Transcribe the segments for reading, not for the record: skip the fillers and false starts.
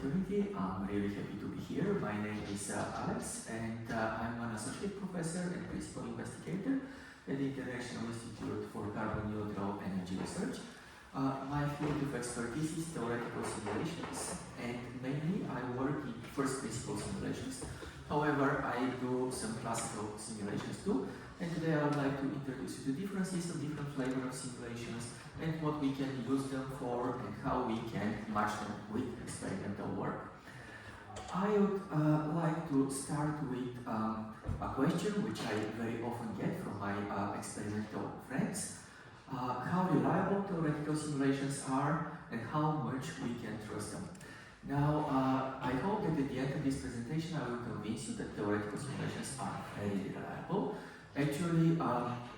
opportunity. I'm really happy to be here. My name is Alex, and I'm an associate professor and principal investigator at the International Institute for Carbon Neutral Energy Research. My field of expertise is theoretical simulations, and mainly I work in first principle simulations. However, I do some classical simulations too, and today I would like to introduce you to differences of different flavors of simulations and what we can use them for and how we can match them with experimental work. I would like to start with a question which I very often get from my experimental friends. How reliable theoretical simulations are and how much we can trust them. Now, I hope that at the end of this presentation I will convince you that theoretical simulations are very reliable. Actually,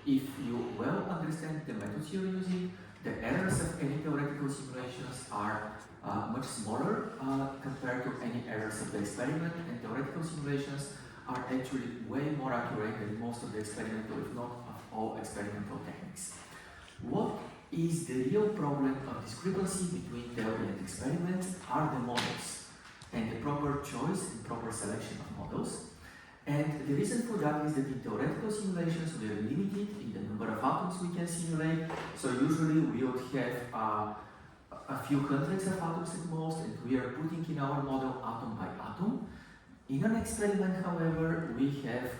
if you well understand the methods you're using, the errors of any theoretical simulations are much smaller compared to any errors of the experiment, and theoretical simulations are actually way more accurate than most of the experimental, if not of all experimental techniques. What is the real problem of discrepancy between theory and experiments are the models and the proper choice and proper selection of models. And the reason for that is that in theoretical simulations we are limited in the number of atoms we can simulate. So usually we would have a few hundreds of atoms at most, and we are putting in our model atom by atom. In an experiment, however, we have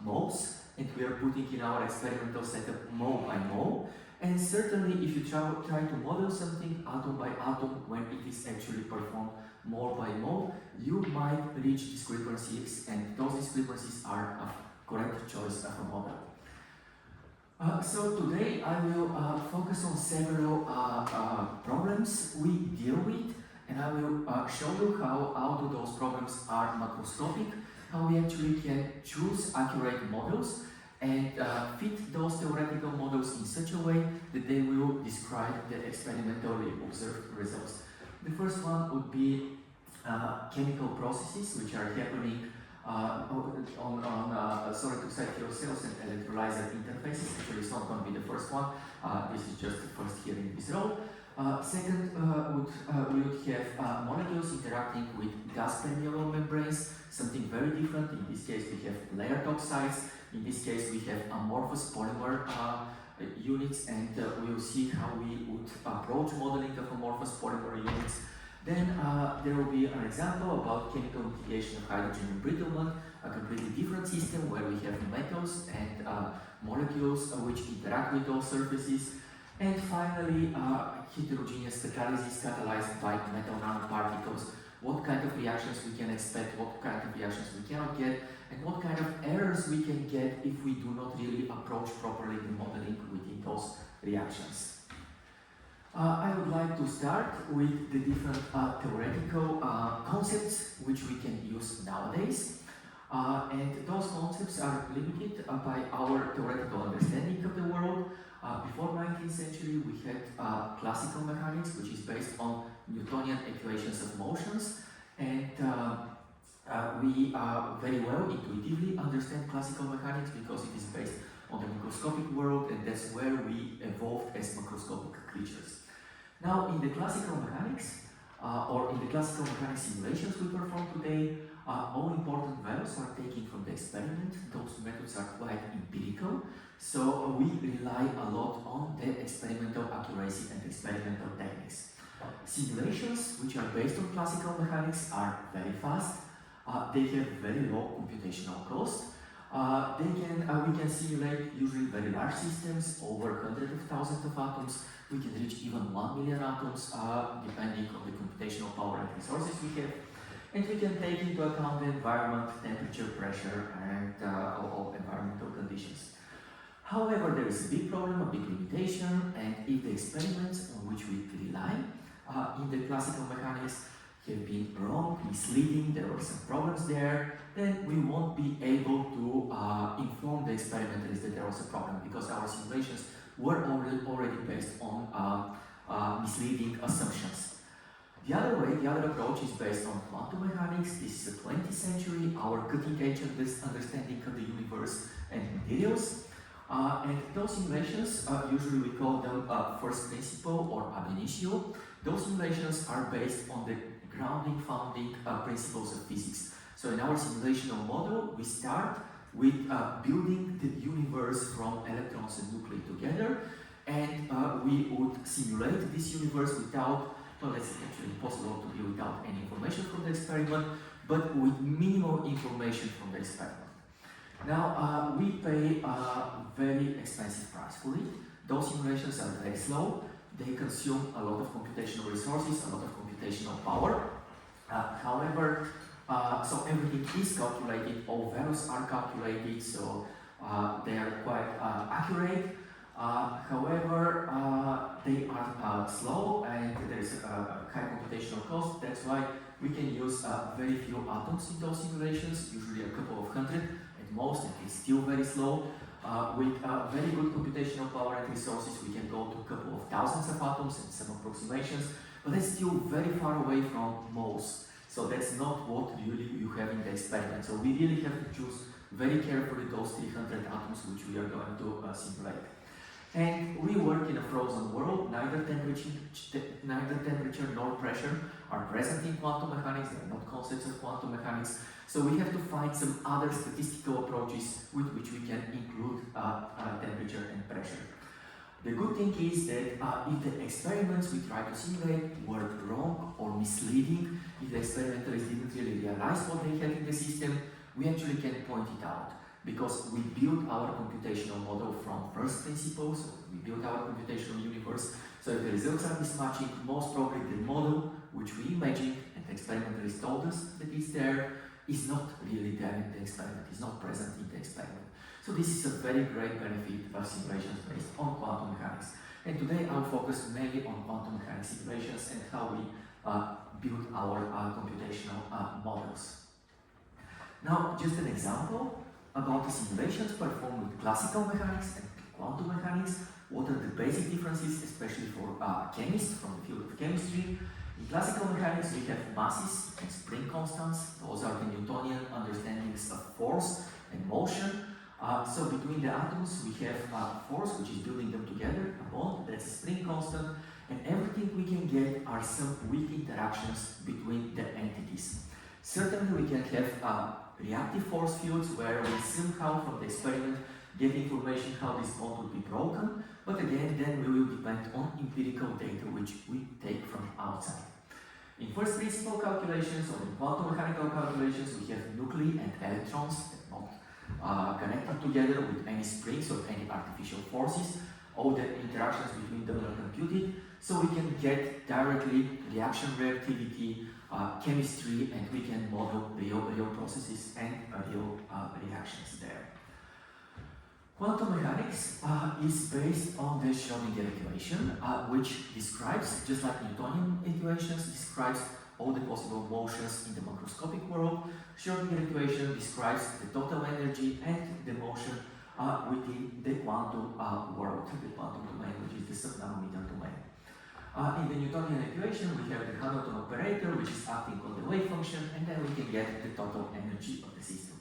moles, and we are putting in our experimental setup mole by mole. And certainly if you try to model something atom by atom when it is actually performed mole by mole, you might reach discrepancies, and those discrepancies are a correct choice of a model. So today I will focus on several problems we deal with, and I will show you how do those problems are macroscopic, how we actually can choose accurate models and fit those theoretical models in such a way that they will describe the experimentally observed results. The first one would be chemical processes which are happening on sorry to say, fuel cells and electrolyzer interfaces. Actually, it's not going to be the first one. This is just the first here in this row. Second, we would have molecules interacting with gas permeable membranes, something very different. In this case, we have layered oxides. In this case, we have amorphous polymer units, and we will see how we would approach modeling of amorphous polymer units. Then there will be an example about chemical mitigation of hydrogen embrittlement, a completely different system where we have metals and molecules which interact with those surfaces. And finally, heterogeneous catalysis catalyzed by metal nanoparticles. What kind of reactions we can expect, what kind of reactions we cannot get, and what kind of errors we can get if we do not really approach properly the modeling within those reactions. I would like to start with the different theoretical concepts which we can use nowadays. And those concepts are limited by our theoretical understanding of the world. Before 19th century, we had classical mechanics, which is based on Newtonian equations of motions, and we very well intuitively understand classical mechanics because it is based on the macroscopic world, and that's where we evolved as macroscopic creatures. Now, in the classical mechanics, or in the classical mechanics simulations we perform today, all important values are taken from the experiment. Those methods are quite empirical, so we rely a lot on the experimental accuracy and experimental techniques. Simulations, which are based on classical mechanics, are very fast. They have very low computational cost. We can simulate usually very large systems, over hundreds of thousands of atoms. We can reach even 1 million atoms, depending on the computational power and resources we have. And we can take into account the environment, temperature, pressure, and all environmental conditions. However, there is a big problem, a big limitation, and if the experiments on which we rely in the classical mechanics have been wrong, misleading, there were some problems there, then we won't be able to inform the experimentalists that there was a problem, because our simulations were already based on misleading assumptions. The other way, the other approach is based on quantum mechanics. This is the 20th century, our cutting-edge understanding of the universe and materials. And those simulations, usually we call them first principle or ab initio. Those simulations are based on the grounding founding principles of physics. So in our simulational model, we start with building the universe from electrons and nuclei together, and we would simulate this universe without, well, it's actually impossible to be without any information from the experiment, but with minimal information from the experiment. Now, we pay a very expensive price for it. Those simulations are very slow. They consume a lot of computational resources, a lot of computational power. However, so everything is calculated, all values are calculated, so they are quite accurate. However, they are slow and there is a high computational cost. That's why we can use very few atoms in those simulations, usually a couple of hundred at most, and it's still very slow. With very good computational power and resources, we can go to a couple of thousands of atoms and some approximations, but that's still very far away from most. So that's not what really you have in the experiment. So we really have to choose very carefully those 300 atoms which we are going to simulate. And we work in a frozen world. Neither temperature nor pressure are present in quantum mechanics. They are not concepts of quantum mechanics. So we have to find some other statistical approaches with which we can include temperature and pressure. The good thing is that if the experiments we try to simulate were wrong or misleading, if the experimentalists didn't really realize what they had in the system, we actually can point it out, because we built our computational model from first principles, so we built our computational universe. So if the results are mismatching, most probably the model which we imagined and the experimentalists told us that it's there is not really there in the experiment, is not present in the experiment. So this is a very great benefit of simulations based on quantum mechanics. And today I'll focus mainly on quantum mechanics simulations and how we build our computational models. Now, just an example about the simulations performed with classical mechanics and quantum mechanics. What are the basic differences, especially for chemists from the field of chemistry? In classical mechanics, we have masses and spring constants. Those are the Newtonian understandings of force and motion. So between the atoms, we have force, which is building them together, a bond, that's a spring constant, and everything we can get are some weak interactions between the entities. Certainly, we can have reactive force fields where we somehow from the experiment get information how this bond would be broken, but again, then we will depend on empirical data which we take from outside. In first principle calculations or in quantum mechanical calculations, we have nuclei and electrons that not connected together with any springs or any artificial forces. All the interactions between them are computed, so we can get directly reaction reactivity, chemistry, and we can model real processes and real reactions there. Quantum mechanics is based on the Schrödinger equation, which describes, just like Newtonian equations, describes all the possible motions in the macroscopic world. Schrödinger equation describes the total energy and the motion within the quantum world, the quantum domain, which is the subnanometer domain. In the Newtonian equation, we have the Hamilton operator, which is acting on the wave function, and then we can get the total energy of the system.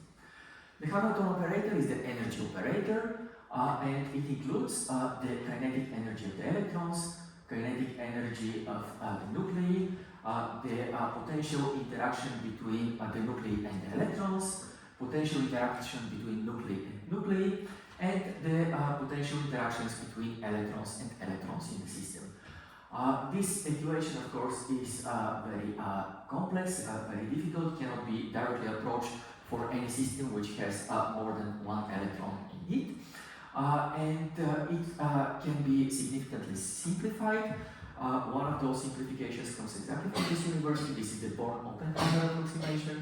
The Hamilton operator is the energy operator, and it includes the kinetic energy of the electrons, kinetic energy of the nuclei, the potential interaction between the nuclei and the electrons, potential interaction between nuclei and nuclei, and the potential interactions between electrons and electrons in the system. This equation, of course, is very complex, very difficult, cannot be directly approached for any system which has more than one electron in it. And it can be significantly simplified. One of those simplifications comes exactly from this university. This is the Born-Oppenheimer approximation,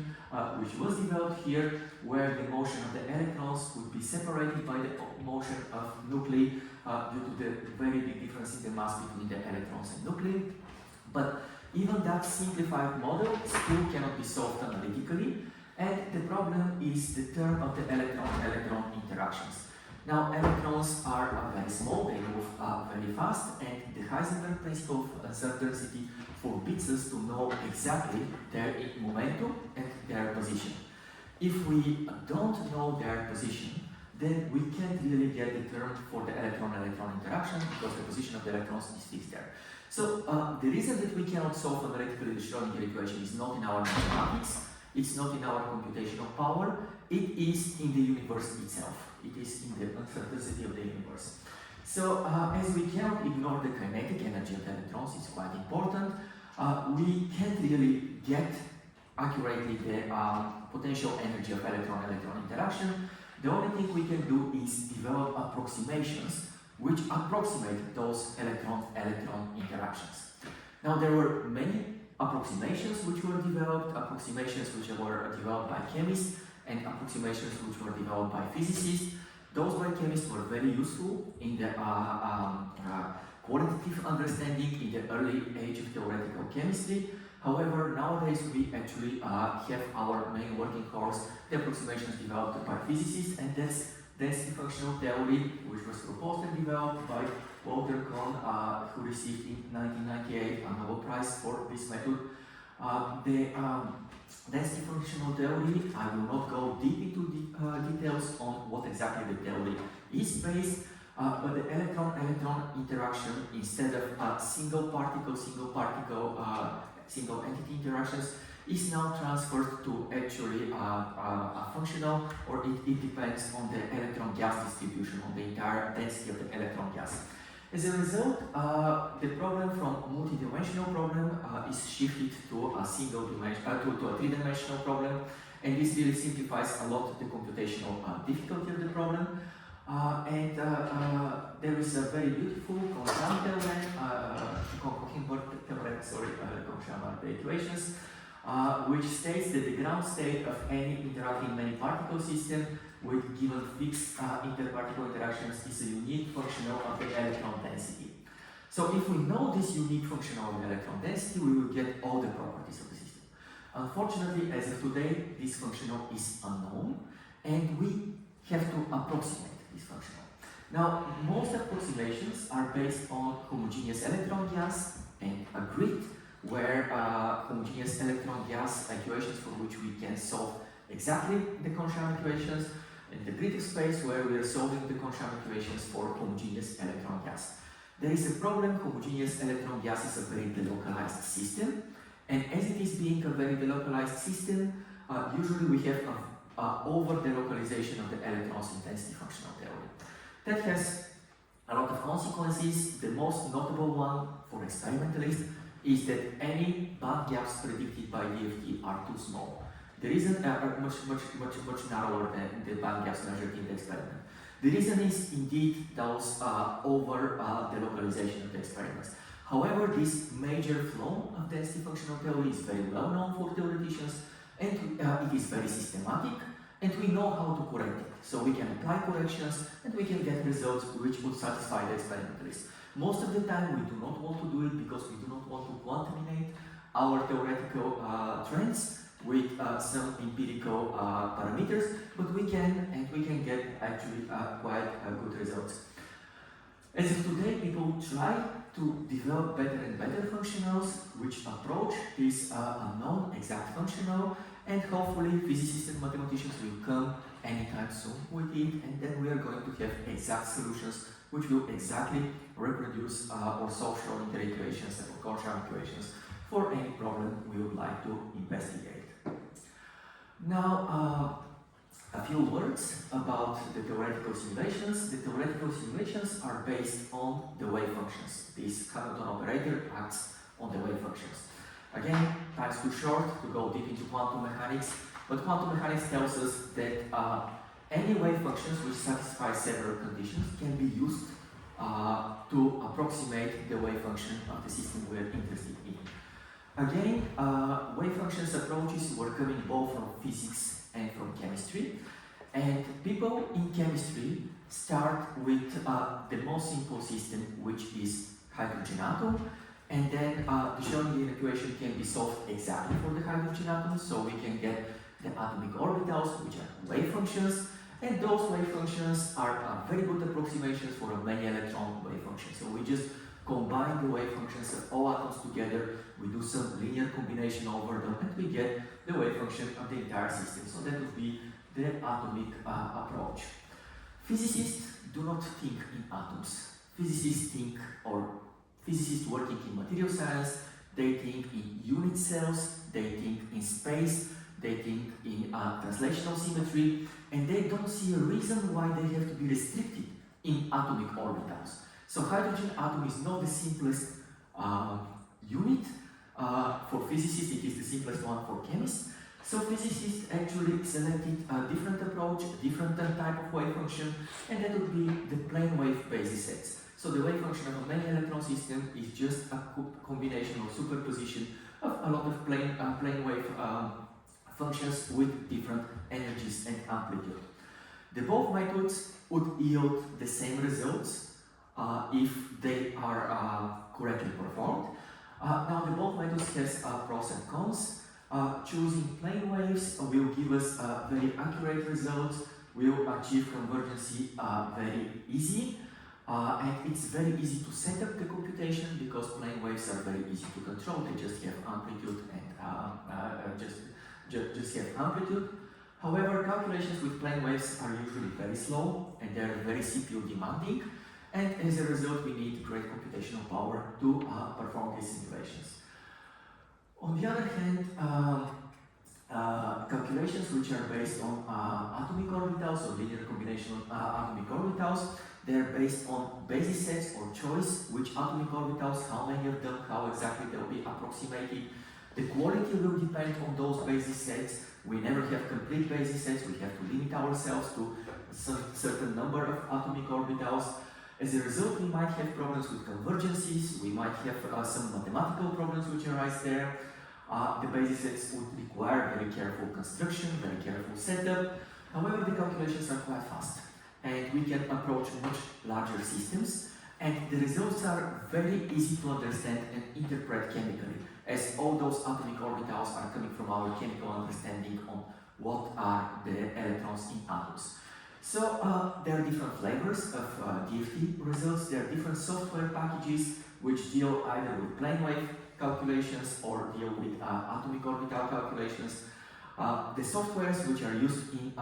which was developed here, where the motion of the electrons would be separated by the motion of nuclei due to the very big difference in the mass between the electrons and nuclei. But even that simplified model still cannot be solved analytically, and the problem is the term of the electron-electron interactions. Now, electrons are very small, they move very fast, and the Heisenberg principle of uncertainty forbids us to know exactly their momentum and their position. If we don't know their position, then we can't really get the term for the electron-electron interaction because the position of the electrons is fixed there. So the reason that we cannot solve analytically the Schrödinger equation is not in our mathematics, it's not in our computational power, it is in the universe itself. It is in the uncertainty of the universe. So as we cannot ignore the kinetic energy of electrons, it's quite important, we can't really get accurately the potential energy of electron-electron interaction. The only thing we can do is develop approximations which approximate those electron-electron interactions. Now there were many approximations which were developed, approximations which were developed by chemists and approximations which were developed by physicists. Those by chemists were very useful in the qualitative understanding in the early age of theoretical chemistry. However, nowadays we actually have our main working course, the approximations developed by physicists, and that's density functional theory, which was proposed and developed by Walter Kohn, who received in 1998 a Nobel Prize for this method. The density functional theory, I will not go deep into the details on what exactly the theory is based, but the electron-electron interaction, instead of single entity interactions, is now transferred to actually a functional, or it depends on the electron gas distribution, on the entire density of the electron gas. As a result, the problem from multi-dimensional problem is shifted to a single dimension, to a three-dimensional problem, and this really simplifies a lot the computational difficulty of the problem. There is a very beautiful Kohn-Sham the equations, which states that the ground state of any interacting many-particle system with given fixed interparticle interactions is a unique functional of the electron density. So if we know this unique functional of the electron density, we will get all the properties of the system. Unfortunately, as of today, this functional is unknown, and we have to approximate this functional. Now, most approximations are based on homogeneous electron gas and a grid, where homogeneous electron gas equations for which we can solve exactly the Kohn-Sham equations, and the grid of space where we are solving the Kohn-Sham equations for homogeneous electron gas. There is a problem. Homogeneous electron gas is a very delocalized system, and as it is being a very delocalized system, usually we have over-delocalization of the electrons in density functional theory. That has a lot of consequences. The most notable one for experimentalists is that any band gaps predicted by DFT are too small. The reason are much narrower than the band gaps measured in the experiment. The reason is indeed those over-delocalization of the experiments. However, this major flaw of density functional theory is very well known for theoreticians, and it is very systematic, and we know how to correct it. So we can apply corrections, and we can get results which would satisfy the experimentalists. Most of the time we do not want to do it because we do not want to contaminate our theoretical trends with some empirical parameters, but we can get actually quite good results. As of today, people try to develop better and better functionals which approach this unknown exact functional, and hopefully physicists and mathematicians will come anytime soon with it, and then we are going to have exact solutions which will exactly reproduce or solve Schrödinger equations and Kohn-Sham equations for any problem we would like to investigate. Now, a few words about the theoretical simulations. The theoretical simulations are based on the wave functions. This Hamilton operator acts on the wave functions. Again, time's too short to go deep into quantum mechanics, but quantum mechanics tells us that any wave functions which satisfy several conditions can be used to approximate the wave function of the system we are interested in. Again, wave functions approaches were coming both from physics and from chemistry, and people in chemistry start with the most simple system, which is hydrogen atom, and then the Schrödinger equation can be solved exactly for the hydrogen atom, so we can get the atomic orbitals, which are wave functions, and those wave functions are very good approximations for a many electron wave function. So we just combine the wave functions of all atoms together, we do some linear combination over them, and we get the wave function of the entire system. So that would be the atomic approach. Physicists do not think in atoms. Physicists think, or Physicists working in material science, they think in unit cells, they think in space, they think in translational symmetry, and they don't see a reason why they have to be restricted in atomic orbitals. So hydrogen atom is not the simplest unit. For physicists, it is the simplest one for chemists. So physicists actually selected a different approach, a different type of wave function, and that would be the plane wave basis sets. So the wave function of a many electron system is just a combination or superposition of a lot of plane wave functions with different energies and amplitude. The both methods would yield the same results if they are correctly performed. Now the both methods have pros and cons. Choosing plane waves will give us very accurate results, will achieve convergency very easy, and it's very easy to set up the computation because plane waves are very easy to control. They just have amplitude and just have amplitude. However, calculations with plane waves are usually very slow and they are very CPU demanding, and as a result we need great computational power to perform these simulations. On the other hand, calculations which are based on atomic orbitals or linear combination of atomic orbitals, they're based on basis sets or choice, which atomic orbitals, how many of them, how exactly they'll be approximated. The quality will depend on those basis sets. We never have complete basis sets, we have to limit ourselves to a certain number of atomic orbitals. As a result, we might have problems with convergences, we might have some mathematical problems which arise there. The basis sets would require very careful construction, very careful setup. However, the calculations are quite fast and we can approach much larger systems, and the results are very easy to understand and interpret chemically, as all those atomic orbitals are coming from our chemical understanding on what are the electrons in atoms. So there are different flavors of DFT results. There are different software packages which deal either with plane wave calculations or deal with atomic orbital calculations. The softwares which are used in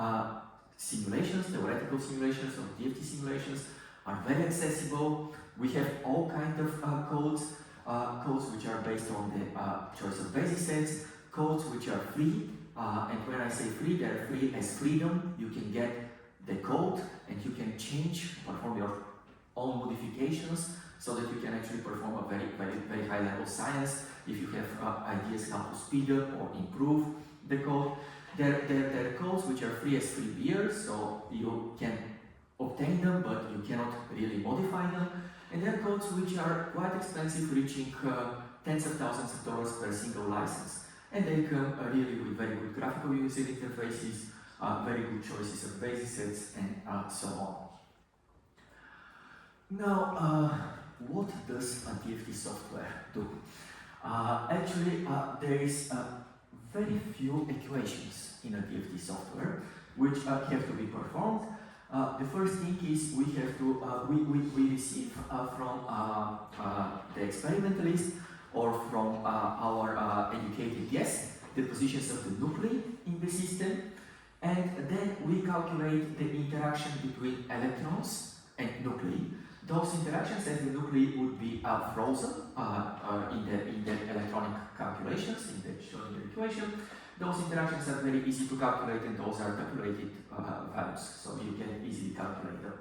simulations, theoretical simulations or DFT simulations, are very accessible. We have all kinds of codes which are based on the choice of basis sets, codes which are free, and when I say free, they're free as freedom. You can get the code and you can perform your own modifications so that you can actually perform a very high level science if you have ideas how to speed up or improve the code. There are codes which are free as free beer, so you can obtain them but you cannot really modify them. And there are codes which are quite expensive, reaching tens of thousands of dollars per single license. And they come really with very good graphical user interfaces, very good choices of basis sets, and so on. Now, what does a DFT software do? Actually, there is very few equations in a DFT software which have to be performed. The first thing is we have to we receive from the experimentalist or from our educated guess the positions of the nuclei in the system, and then we calculate the interaction between electrons and nuclei. Those interactions as the nuclei would be frozen in the electronic calculations in the equation. Those interactions are very easy to calculate, and those are calculated values, so you can easily calculate them.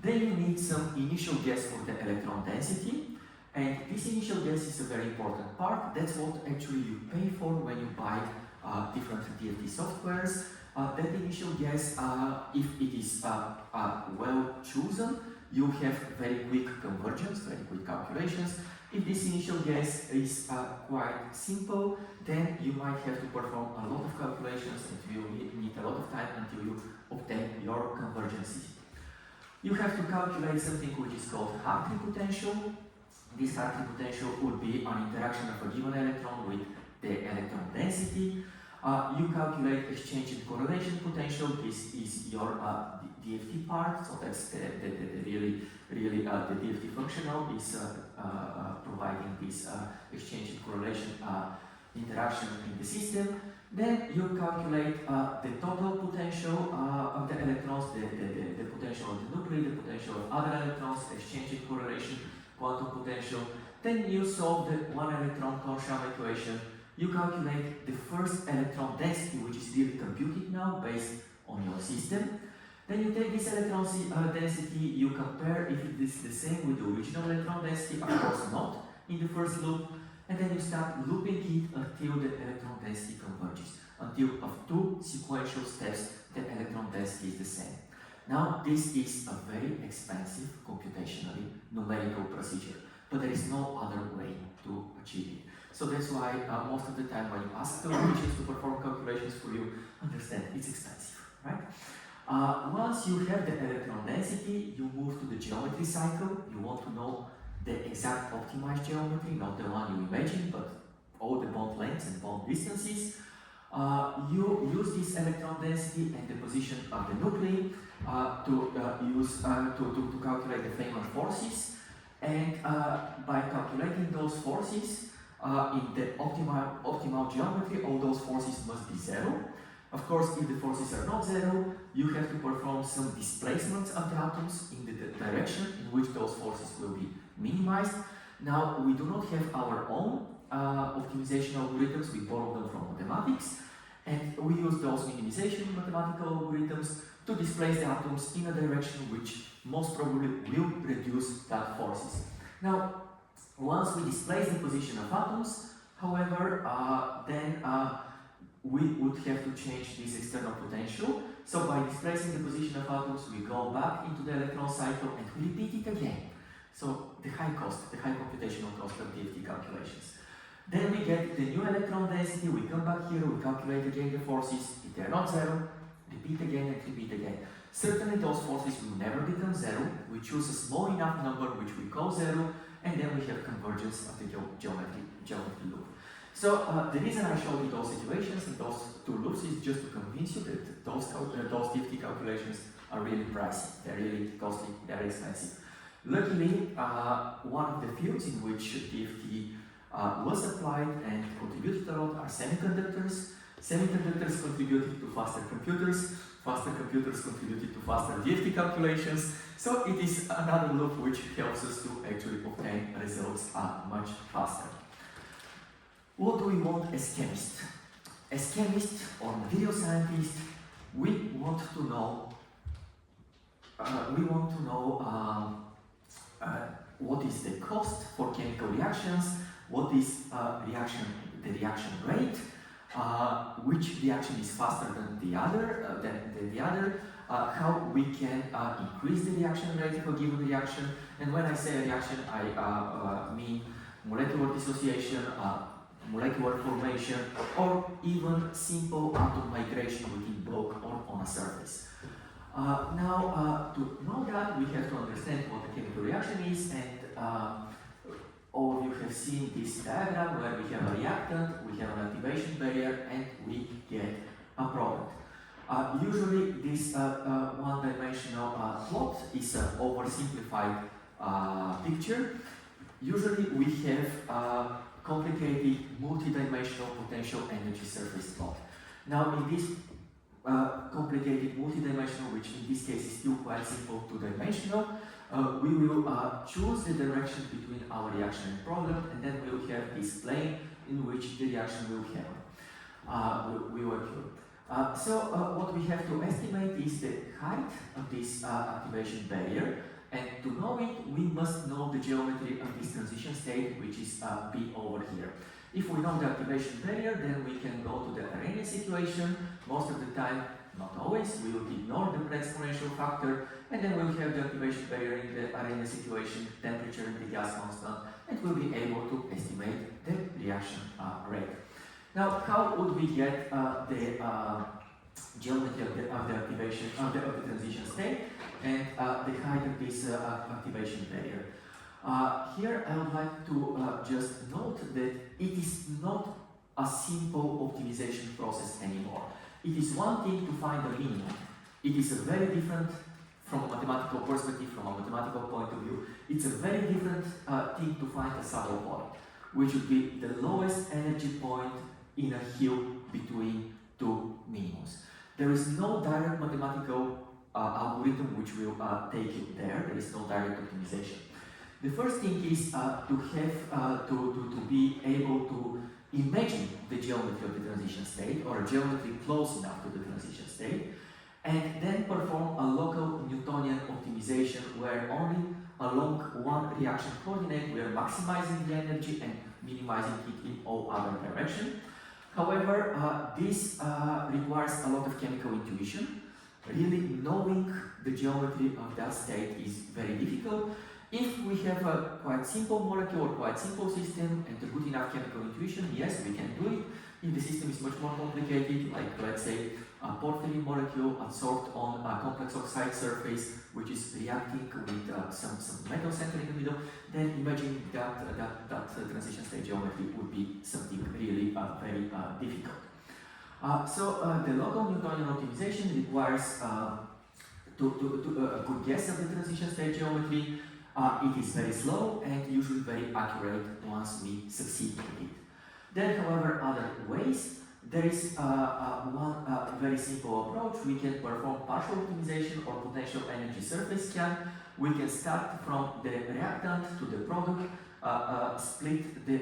Then you need some initial guess for the electron density, and this initial guess is a very important part. That's what actually you pay for when you buy different DFT softwares. That initial guess, if it is well chosen, you have very quick convergence, very quick calculations. If this initial guess is quite simple, then you might have to perform a lot of calculations and you will need a lot of time until you obtain your convergences. You have to calculate something which is called Hartree potential. This Hartree potential would be an interaction of a given electron with the electron density. You calculate exchange and correlation potential. This is your DFT part, so that's the really the DFT functional is providing this exchange and correlation interaction in the system. Then you calculate the total potential of the electrons, the potential of the nuclei, the potential of other electrons, exchange and correlation, quantum potential, Then you solve the one electron Kohn-Sham equation. You calculate the first electron density, which is really computed now based on your system. Then you take this electron density, you compare if it is the same with the original electron density, of course not in the first loop, and then you start looping it until the electron density converges, until of two sequential steps the electron density is the same. Now this is a very expensive computationally numerical procedure, but there is no other way to achieve it. So that's why most of the time when you ask the magicians to perform calculations for you, understand it's expensive, right? Once you have the electron density, you move to the geometry cycle. You want to know the exact optimized geometry, not the one you imagine, but all the bond lengths and bond distances. You use this electron density and the position of the nuclei to calculate the Feynman forces. And by calculating those forces in the optimal geometry, all those forces must be zero. Of course, if the forces are not zero, you have to perform some displacements of the atoms in the direction in which those forces will be minimized. Now, we do not have our own optimization algorithms, we borrow them from mathematics, and we use those minimization mathematical algorithms to displace the atoms in a direction which most probably will reduce that forces. Now, once we displace the position of atoms, however, then we would have to change this external potential. So by displacing the position of atoms, we go back into the electron cycle and we repeat it again. So the high cost, the high computational cost of DFT calculations. Then we get the new electron density, we come back here, we calculate again the forces. If they are not zero, repeat again and repeat again. Certainly those forces will never become zero. We choose a small enough number which we call zero, and then we have convergence of the geometry loop. So the reason I showed you those situations and those two loops is just to convince you that those DFT calculations are really pricey, they're really costly, they're expensive. Luckily, one of the fields in which DFT was applied and contributed a lot are semiconductors. Semiconductors contributed to faster computers contributed to faster DFT calculations, so it is another loop which helps us to actually obtain results much faster. What do we want as chemists? As chemists or material scientists, we want to know what is the cost for chemical reactions, what is the reaction rate, which reaction is faster than the other, how we can increase the reaction rate of a given reaction. And when I say reaction, I mean molecular dissociation, molecular formation, or even simple atom migration within bulk or on a surface. Now, to know that, we have to understand what the chemical reaction is, and all of you have seen this diagram where we have a reactant, we have an activation barrier, and we get a product. Usually this one-dimensional plot is an oversimplified picture. Usually we have complicated multidimensional potential energy surface plot. Now in this complicated multidimensional, which in this case is still quite simple two-dimensional, we will choose the direction between our reaction and product, and then we will have this plane in which the reaction will occur. So what we have to estimate is the height of this activation barrier, and to know it, we must know the geometry of this transition state, which is B over here. If we know the activation barrier, then we can go to the Arrhenius situation. Most of the time, not always, we will ignore the exponential factor, and then we'll have the activation barrier in the Arrhenius situation, temperature and the gas constant, and we'll be able to estimate the reaction rate. Now, how would we get the geometry of the activation of the transition state and the height of this activation barrier? Here I would like to just note that it is not a simple optimization process anymore. It is one thing to find a minimum. It is a very different, from a mathematical perspective, from a mathematical point of view, it's a very different thing to find a saddle point, which would be the lowest energy point in a hill between two minimums. There is no direct mathematical algorithm which will take you there. There is no direct optimization. The first thing is to have to be able to imagine the geometry of the transition state, or a geometry close enough to the transition state, and then perform a local Newtonian optimization where only along one reaction coordinate we are maximizing the energy and minimizing it in all other directions. However, this requires a lot of chemical intuition. Really knowing the geometry of that state is very difficult. If we have a quite simple molecule or quite simple system and a good enough chemical intuition, yes, we can do it. If the system is much more complicated, like let's say a porphyrin molecule adsorbed on a complex oxide surface, which is reacting with some metal center in the middle, then imagine that transition state geometry would be something really very difficult. So the local Newtonian optimization requires a good guess of the transition state geometry. It is very slow and usually very accurate once we succeed in it. Then, however, other ways. There is one very simple approach. We can perform partial optimization or potential energy surface scan. We can start from the reactant to the product, split the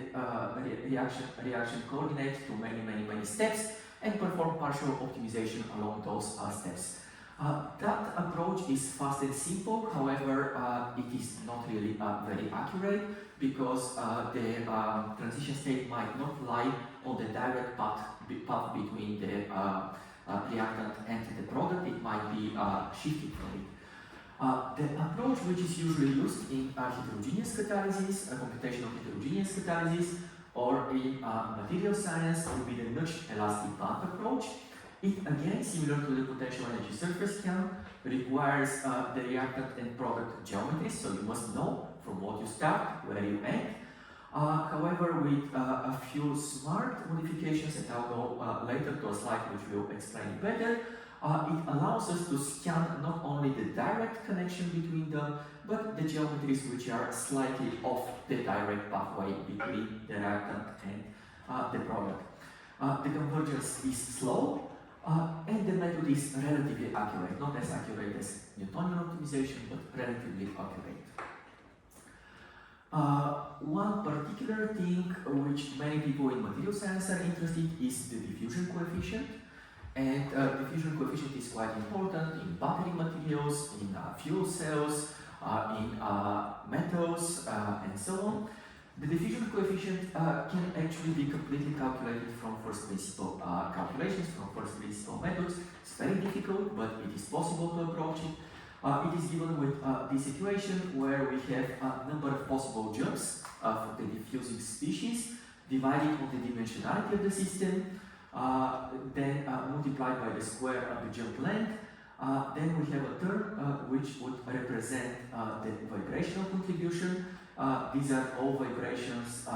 reaction coordinate to many steps, and perform partial optimization along those steps. That approach is fast and simple, however, it is not really very accurate because the transition state might not lie on the direct path between the reactant and the product. It might be shifted from it. The approach which is usually used in heterogeneous catalysis, computational heterogeneous catalysis, or in material science would be the nudged elastic band approach. It, again, similar to the potential energy surface scan, requires the reactant and product geometry, so you must know from what you start, where you end. However, with a few smart modifications, and I'll go later to a slide which will explain it better, it allows us to scan not only the direct connection between them, but the geometries which are slightly off the direct pathway between the reactant and the product. The convergence is slow, and the method is relatively accurate, not as accurate as Newtonian optimization, but relatively accurate. One particular thing which many people in material science are interested in is the diffusion coefficient. And diffusion coefficient is quite important in battery materials, in fuel cells, in metals, and so on. The diffusion coefficient can actually be completely calculated from first principle calculations, from first principle methods. It's very difficult, but it is possible to approach it. It is given with this equation where we have a number of possible jumps for the diffusing species divided on the dimensionality of the system, then multiplied by the square of the jump length. Then we have a term which would represent the vibrational contribution. These are all vibrations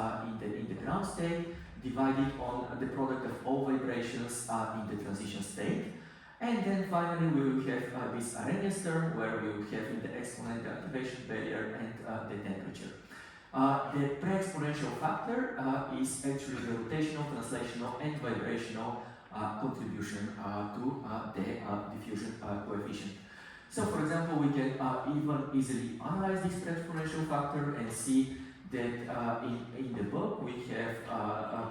in the ground state divided on the product of all vibrations in the transition state. And then finally we will have this Arrhenius term where we will have in the exponent the activation barrier and the temperature. The pre-exponential factor is actually the rotational, translational and vibrational contribution to the diffusion coefficient. So for example, we can even easily analyze this pre-exponential factor and see that in the book we have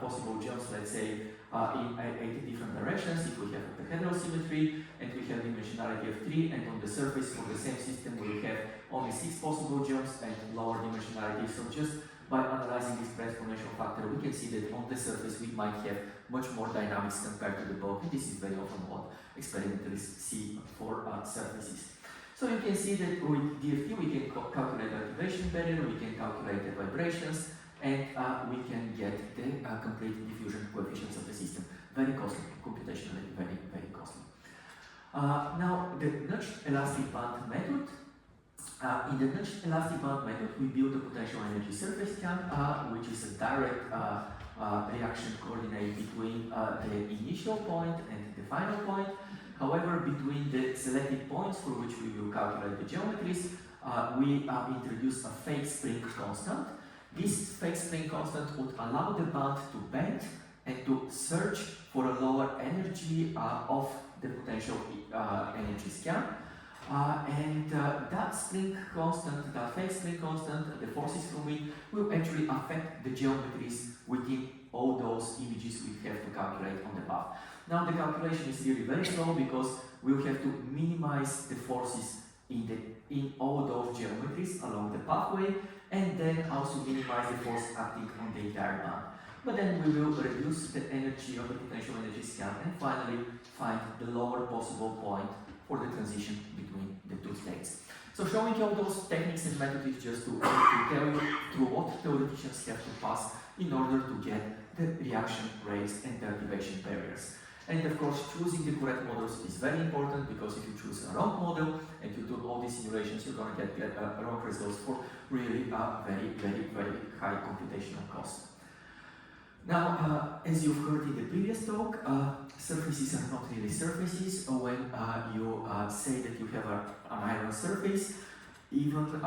possible jumps, let's say, in 8 different directions. If we have a octahedral symmetry and we have dimensionality of 3, and on the surface for the same system we have only 6 possible jumps and lower dimensionality. So just by analyzing this pre-exponential factor, we can see that on the surface we might have much more dynamics compared to the bulk, and this is very often what experimentalists see for surfaces. So you can see that with DFT we can calculate the activation barrier, we can calculate the vibrations, and we can get the complete diffusion coefficients of the system. Very costly, computationally very costly. Now the nudged elastic band method. In the nudged elastic band method, we build a potential energy surface scan, which is a direct reaction coordinate between the initial point and the final point. However, between the selected points for which we will calculate the geometries, we introduce a fake spring constant. This fake spring constant would allow the band to bend and to search for a lower energy of the potential energy scan. That spring constant, that phase spring constant, the forces from it will actually affect the geometries within all those images we have to calculate on the path. Now the calculation is really very slow because we'll have to minimize the forces in all those geometries along the pathway, and then also minimize the force acting on the entire band. But then we will reduce the energy of the potential energy scan and finally find the lower possible point for the transition between the two states. So showing you all those techniques and methods is just to tell you through what theoreticians have to pass in order to get the reaction rates and derivation barriers. And of course, choosing the correct models is very important, because if you choose a wrong model and you do all these simulations, you're going to get wrong results for really very high computational cost. Now, as you've heard in the previous talk, surfaces are not really surfaces. When you say that you have an iron surface, even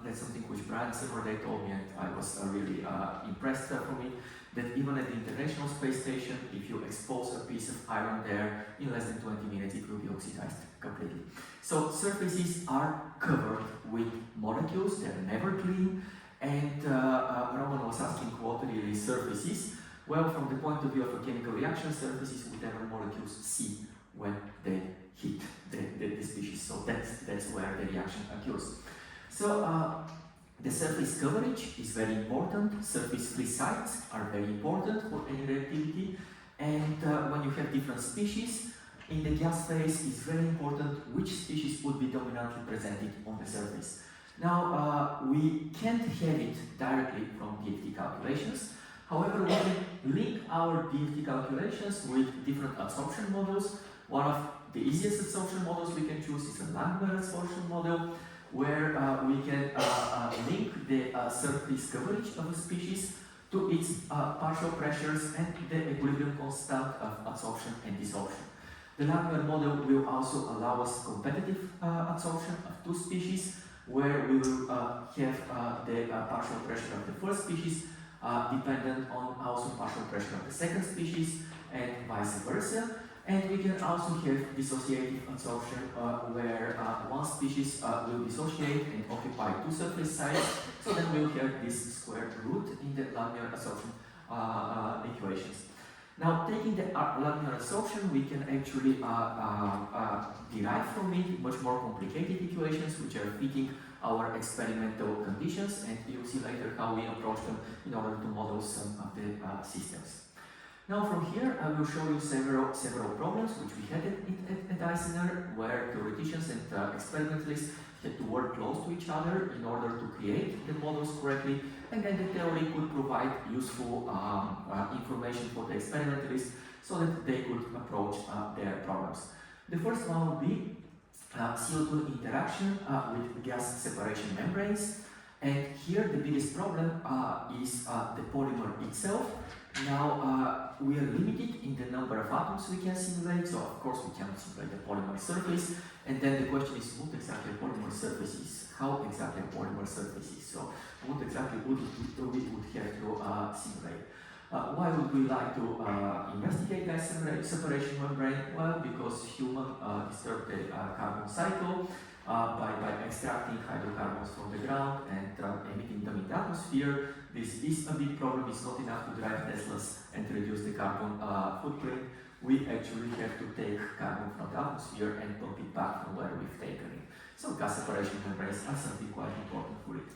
that's something which Brian Summerday told me, and I was really impressed from it, that even at the International Space Station, if you expose a piece of iron there, in less than 20 minutes it will be oxidized completely. So surfaces are covered with molecules, they're never clean, and Roman was asking what really surfaces. Well, from the point of view of a chemical reaction, surfaces whatever molecules see when they hit the species. So that's where the reaction occurs. So the surface coverage is very important. Surface free sites are very important for any reactivity. And when you have different species, in the gas phase, it's very important which species would be dominantly presented on the surface. Now, we can't have it directly from DFT calculations. However, we can link our DFT calculations with different absorption models. One of the easiest absorption models we can choose is a Langmuir absorption model, where we can link the surface coverage of a species to its partial pressures and the equilibrium constant of absorption and desorption. The Langmuir model will also allow us competitive absorption of two species, where we will have the partial pressure of the first species dependent on also partial pressure of the second species, and vice versa. And we can also have dissociative absorption, where one species will dissociate and occupy two surface sites, so then we'll have this square root in the Langmuir absorption equations. Now, taking the Langmuir absorption, we can actually derive from it much more complicated equations which are fitting our experimental conditions, and you'll see later how we approach them in order to model some of the systems. Now, from here, I will show you several problems which we had at Eisener, where theoreticians and experimentalists had to work close to each other in order to create the models correctly, and then the theory could provide useful information for the experimentalists so that they could approach their problems. The first one would be CO2 interaction with gas separation membranes, and here the biggest problem is the polymer itself. Now, we are limited in the number of atoms we can simulate, so of course we cannot simulate the polymer surface, and then the question is what exactly a polymer surface is, how exactly a polymer surface is, so what exactly we would have to simulate. Why would we like to investigate gas separation membrane? Well, because humans disturb the carbon cycle by extracting hydrocarbons from the ground and emitting them in the atmosphere. This is a big problem. It's not enough to drive Teslas and reduce the carbon footprint. We actually have to take carbon from the atmosphere and pump it back from where we've taken it. So gas separation membranes are something quite important for it.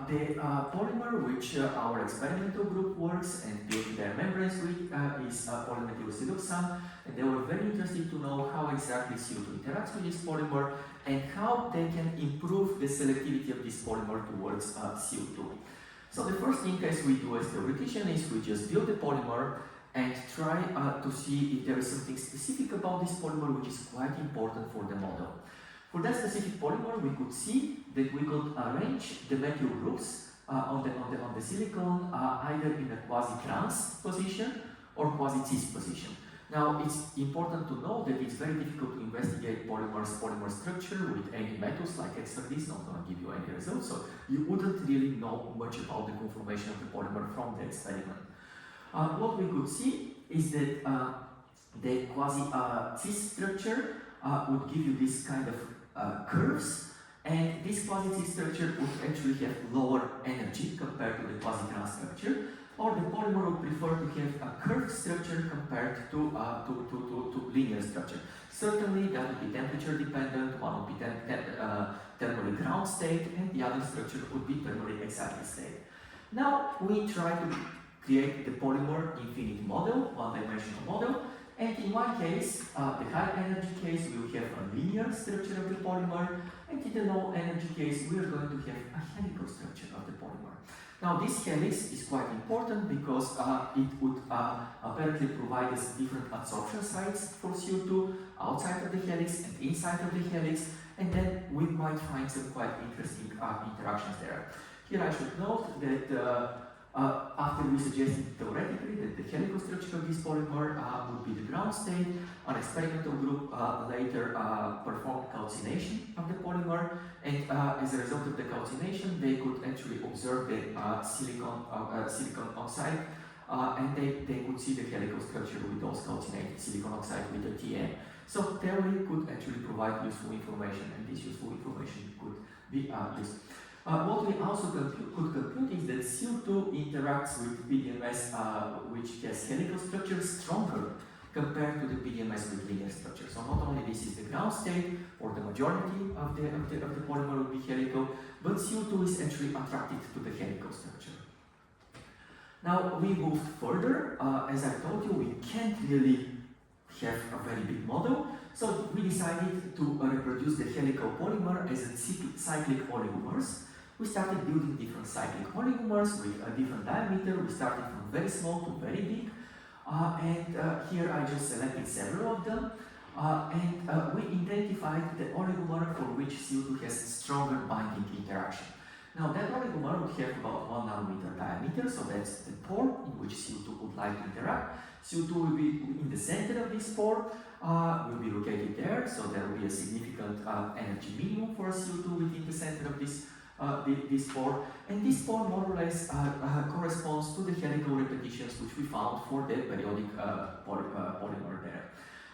The polymer which our experimental group works and builds their membranes with is polymethylsiloxane, and they were very interested to know how exactly CO2 interacts with this polymer and how they can improve the selectivity of this polymer towards CO2. So the first thing as we do as theoreticians is we just build the polymer and try to see if there is something specific about this polymer which is quite important for the model. For that specific polymer, we could see that we could arrange the methyl groups on the silicon either in a quasi-trans position or quasi-cis position. Now, it's important to know that it's very difficult to investigate polymer structure with any methods like XRD is not going to give you any results, so you wouldn't really know much about the conformation of the polymer from the experiment. What we could see is that the quasi-cis structure would give you this kind of curves, and this quasi-C structure would actually have lower energy compared to the quasi-trans structure, or the polymer would prefer to have a curved structure compared to linear structure. Certainly that would be temperature dependent, one would be thermally ground state, and the other structure would be thermally excited state. Now we try to create the polymer infinite model, one-dimensional model, and in one case, the high energy case, we will have a linear structure of the polymer, and in the low energy case, we are going to have a helical structure of the polymer. Now this helix is quite important because it would apparently provide us different adsorption sites for CO2 outside of the helix and inside of the helix, and then we might find some quite interesting interactions there. Here I should note that after we suggested theoretically that the helical structure of this polymer would be the ground state, an experimental group later performed calcination of the polymer, and as a result of the calcination, they could actually observe the silicon oxide, and they could see the helical structure with those calcinated silicon oxide with the TM. So theory could actually provide useful information, and this useful information could be used. What we also could conclude is that CO2 interacts with PDMS which has helical structure stronger compared to the PDMS with linear structure. So not only this is the ground state, or the majority of the polymer will be helical, but CO2 is actually attracted to the helical structure. Now we moved further. As I told you, we can't really have a very big model, so we decided to reproduce the helical polymer as a cyclic oligomers. We started building different cyclic oligomers with a different diameter. We started from very small to very big, and here I just selected several of them, and we identified the oligomer for which CO2 has stronger binding interaction. Now that oligomer would have about 1 nanometer diameter, so that's the pore in which CO2 would like to interact. CO2 will be in the center of this pore, will be located there, so there will be a significant energy minimum for CO2 within the center of this pore, and this pore more or less corresponds to the helical repetitions which we found for the periodic polymer there.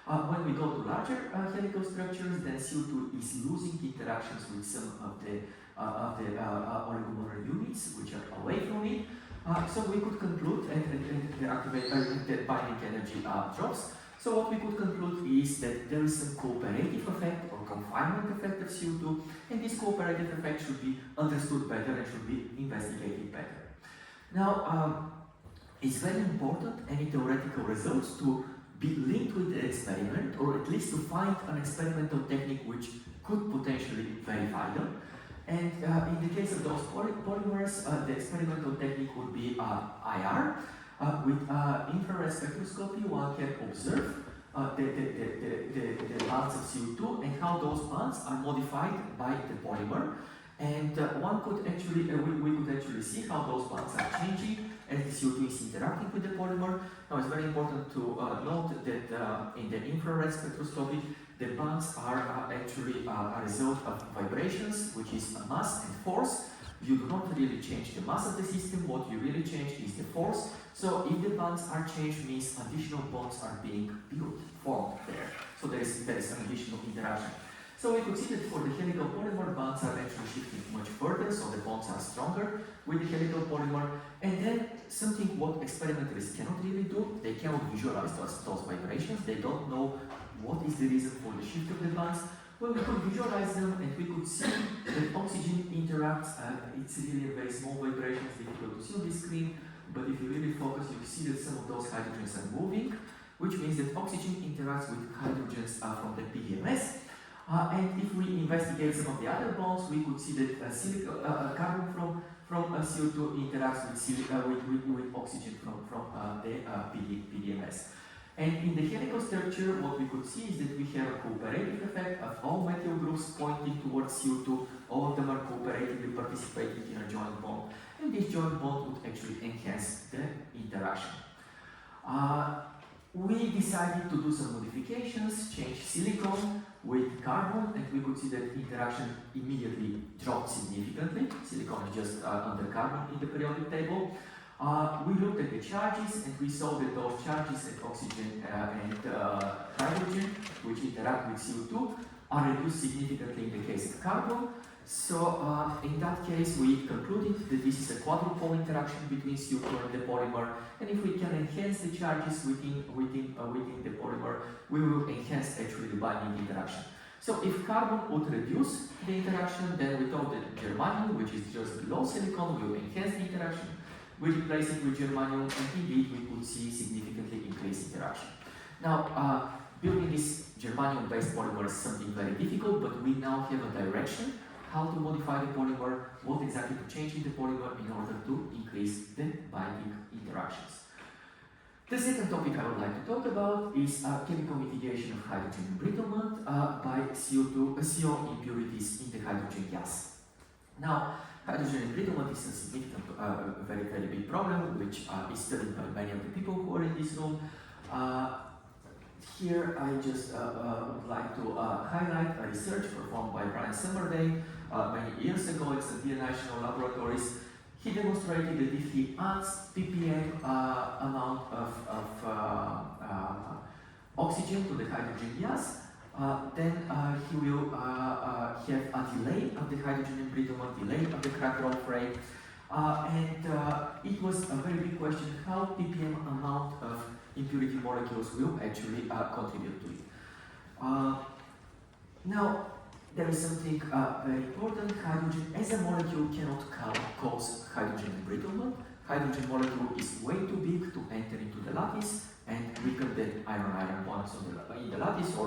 When we go to larger helical structures, then CO2 is losing interactions with some of the oligomer units which are away from it. So we could conclude, and the binding energy drops. So what we could conclude is that there is some cooperative effect or confinement effect of CO2, and this cooperative effect should be understood better and should be investigated better. Now, it's very important, any theoretical results, to be linked with the experiment, or at least to find an experimental technique which could potentially verify them. And in the case of those polymers, the experimental technique would be IR. With infrared spectroscopy, one can observe the bands of CO2 and how those bands are modified by the polymer. And one could actually, we could actually see how those bands are changing as the CO2 is interacting with the polymer. Now it's very important to note that in the infrared spectroscopy, the bands are actually a result of vibrations, which is a mass and force. You do not really change the mass of the system, what you really change is the force. So if the bonds are changed, means additional bonds are being formed there. So there is an additional interaction. So we could see that for the helical polymer, bonds are actually shifting much further, so the bonds are stronger with the helical polymer. And then something what experimentalists cannot really do, they cannot visualize those vibrations, they don't know what is the reason for the shift of the bonds. Well, we could visualize them and we could see that oxygen interacts, it's really a very small vibration, it's difficult to see on this screen, but if you really focus, you see that some of those hydrogens are moving, which means that oxygen interacts with hydrogens from the PDMS. And if we investigate some of the other bonds, we could see that carbon from CO2 interacts with oxygen from the PDMS. And in the helical structure, what we could see is that we have a cooperative effect of all methyl groups pointing towards CO2. All of them are cooperatively participating in a joint bond, and this joint bond would actually enhance the interaction. We decided to do some modifications, change silicon with carbon, and we could see that interaction immediately dropped significantly. Silicon is just under carbon in the periodic table. We looked at the charges and we saw that those charges at oxygen and hydrogen, which interact with CO2, are reduced significantly in the case of carbon. So in that case, we concluded that this is a quadrupole interaction between CO2 and the polymer, and if we can enhance the charges within the polymer, we will enhance actually the binding interaction. So if carbon would reduce the interaction, then we thought that germanium, which is just below silicon, will enhance the interaction. We replace it with germanium, and indeed we could see significantly increased interaction. Now, building this germanium-based polymer is something very difficult, but we now have a direction how to modify the polymer, what exactly to change in the polymer in order to increase the binding interactions. The second topic I would like to talk about is chemical mitigation of hydrogen embrittlement by CO impurities in the hydrogen gas. Now, hydrogen embrittlement is a significant, very, very big problem, which is studied by many of the people who are in this room. Here, I just would like to highlight a research performed by Brian Summerday many years ago at the National Laboratories. He demonstrated that if he adds ppm amount of oxygen to the hydrogen gas, then he will have a delay of the hydrogen embrittlement, delay of the crack growth rate, and it was a very big question how ppm amount of impurity molecules will actually contribute to it. Now, there is something very important. Hydrogen as a molecule cannot cause hydrogen embrittlement. Hydrogen molecule is way too big to enter into the lattice and weaken the iron-iron bonds in the lattice or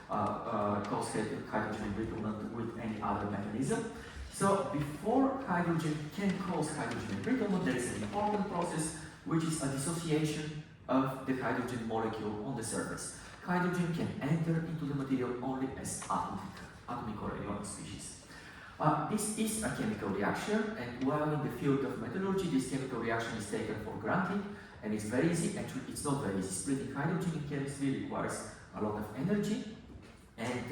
cause hydrogen embrittlement with any other mechanism. So before hydrogen can cause hydrogen embrittlement, there is an important process which is a dissociation of the hydrogen molecule on the surface. Hydrogen can enter into the material only as atomic or ionic species. This is a chemical reaction, and while in the field of metallurgy, this chemical reaction is taken for granted, and it's very easy. Actually, it's not very easy. Splitting hydrogen in chemistry requires a lot of energy, and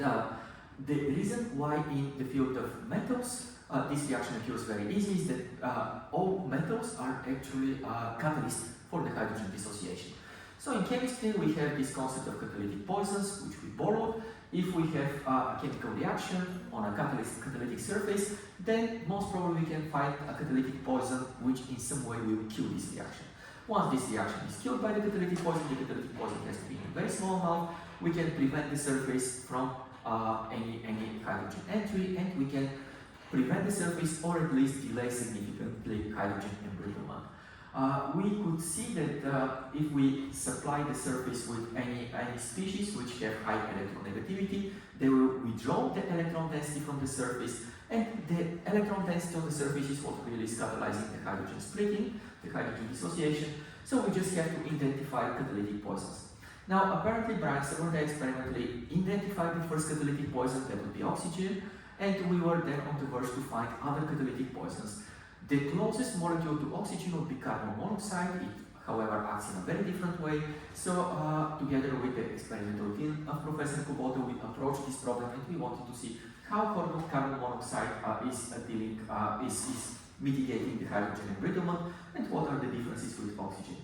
the reason why in the field of metals this reaction occurs very easy is that all metals are actually catalysts for the hydrogen dissociation. So in chemistry, we have this concept of catalytic poisons, which we borrowed. If we have a chemical reaction on a catalytic surface, then most probably we can find a catalytic poison which in some way will kill this reaction. Once this reaction is killed by the catalytic poison has to be in a very small amount. We can prevent the surface from any hydrogen entry, and we can prevent the surface or at least delay significantly hydrogen embrittlement. We could see that if we supply the surface with any species which have high electronegativity, they will withdraw the electron density from the surface, and the electron density on the surface is what really is catalyzing the hydrogen splitting, the hydrogen dissociation. So we just have to identify catalytic poisons. Now, apparently, Brian Summerday experimentally identified the first catalytic poison, that would be oxygen, and we were then on the verge to find other catalytic poisons. The closest molecule to oxygen would be carbon monoxide. It, however, acts in a very different way. So, together with the experimental team of Professor Kubota, we approached this problem, and we wanted to see how carbon monoxide is mitigating the hydrogen embrittlement, and what are the differences with oxygen.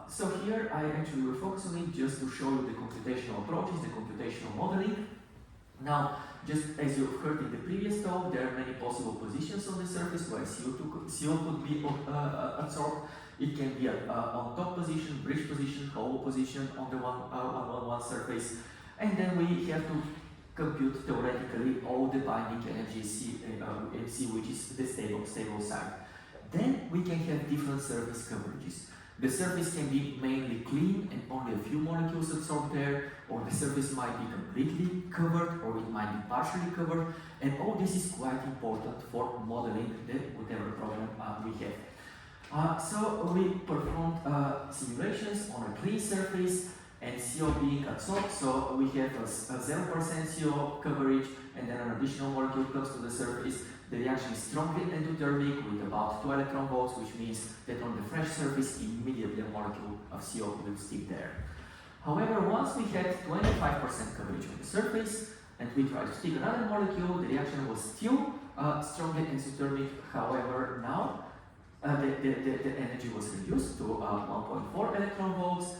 So here I actually will focus on it just to show you the computational approaches, the computational modeling. Now, just as you've heard in the previous talk, there are many possible positions on the surface where CO could be absorbed. It can be on top position, bridge position, hollow position on the one surface, and then we have to compute theoretically all the binding energy MC, which is the stable side. Then we can have different surface coverages. The surface can be mainly clean and only a few molecules absorbed there, or the surface might be completely covered, or it might be partially covered, and all this is quite important for modeling whatever problem we have. So we performed simulations on a clean surface and CO being absorbed, so we have a 0% CO coverage, and then an additional molecule comes to the surface. The reaction is strongly endothermic with about 2 electron volts, which means that on the fresh surface, immediately a molecule of CO will stick there. However, once we had 25% coverage on the surface, and we tried to stick another molecule, the reaction was still strongly endothermic. However, now the energy was reduced to 1.4 electron volts.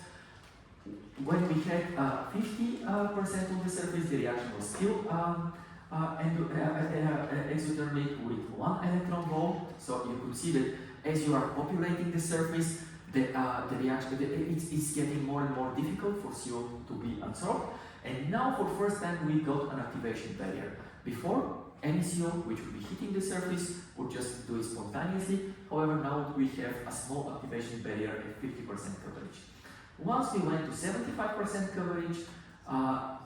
when we had 50% of the surface, the reaction was still exothermic with 1 electron volt. So you could see that as you are populating the surface, the reaction it's getting more and more difficult for CO to be absorbed. And now for the first time we got an activation barrier. Before, any CO which would be hitting the surface would just do it spontaneously. However, now we have a small activation barrier at 50% coverage. Once we went to 75% coverage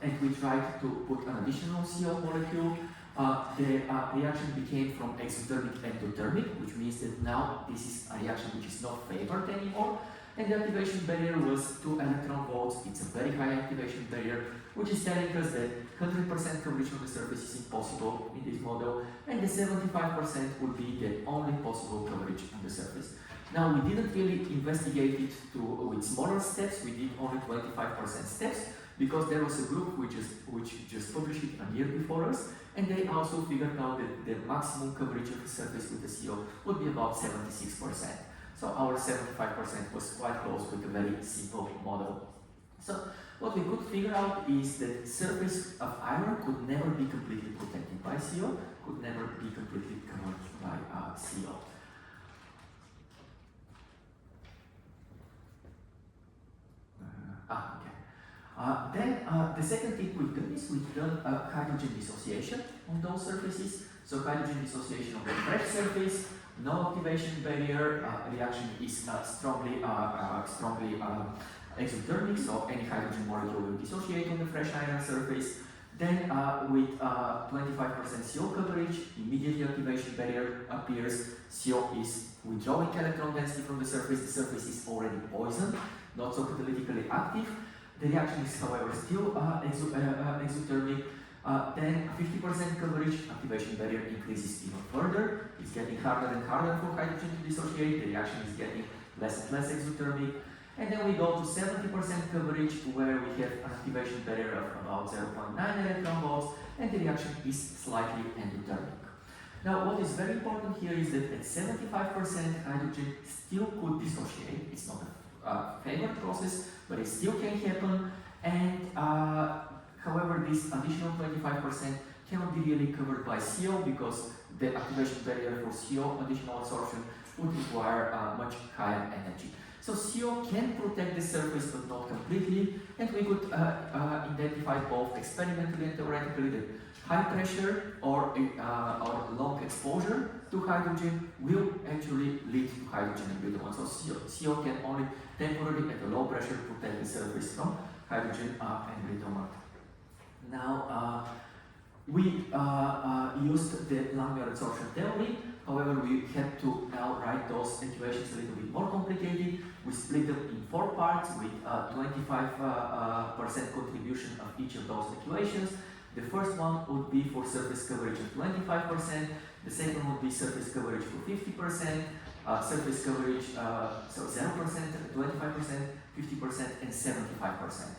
and we tried to put an additional CO molecule, the reaction became from exothermic endothermic, which means that now this is a reaction which is not favored anymore. And the activation barrier was 2 electron volts. It's a very high activation barrier, which is telling us that 100% coverage on the surface is impossible in this model, and the 75% would be the only possible coverage on the surface. Now, we didn't really investigate it with smaller steps. We did only 25% steps, because there was a group which just published it a year before us, and they also figured out that the maximum coverage of the surface with the CO would be about 76%. So our 75% was quite close with a very simple model. So what we could figure out is that the surface of iron could never be completely protected by CO, could never be completely covered by CO. Then the second thing we've done is we've done hydrogen dissociation on those surfaces. So hydrogen dissociation on the fresh surface, no activation barrier, reaction is strongly exothermic, so any hydrogen molecule will dissociate on the fresh iron surface. Then with 25% CO coverage, immediately activation barrier appears. CO is withdrawing electron density from the surface is already poisoned, not so catalytically active. The reaction is, however, still exothermic. Then 50% coverage, activation barrier increases even further. It's getting harder and harder for hydrogen to dissociate. The reaction is getting less and less exothermic. And then we go to 70% coverage, where we have an activation barrier of about 0.9 electron volts, and the reaction is slightly endothermic. Now, what is very important here is that at 75%, hydrogen still could dissociate. It's not a favored process, but it still can happen. And however, this additional 25% cannot be really covered by CO, because the activation barrier for CO additional absorption would require much higher energy. So CO can protect the surface, but not completely, and we could identify both experimentally and theoretically that high pressure or long exposure to hydrogen will actually lead to hydrogen embrittlement. So CO can only temporarily at a low pressure protect the surface from hydrogen embrittlement. Now, we used the Langmuir adsorption theory. However, we had to now write those equations a little bit more complicated. We split them in 4 parts with 25% contribution of each of those equations. The first one would be for surface coverage of 25%. The second would be surface coverage for 50%. Surface coverage, so 0%, 25%, 50%, and 75%.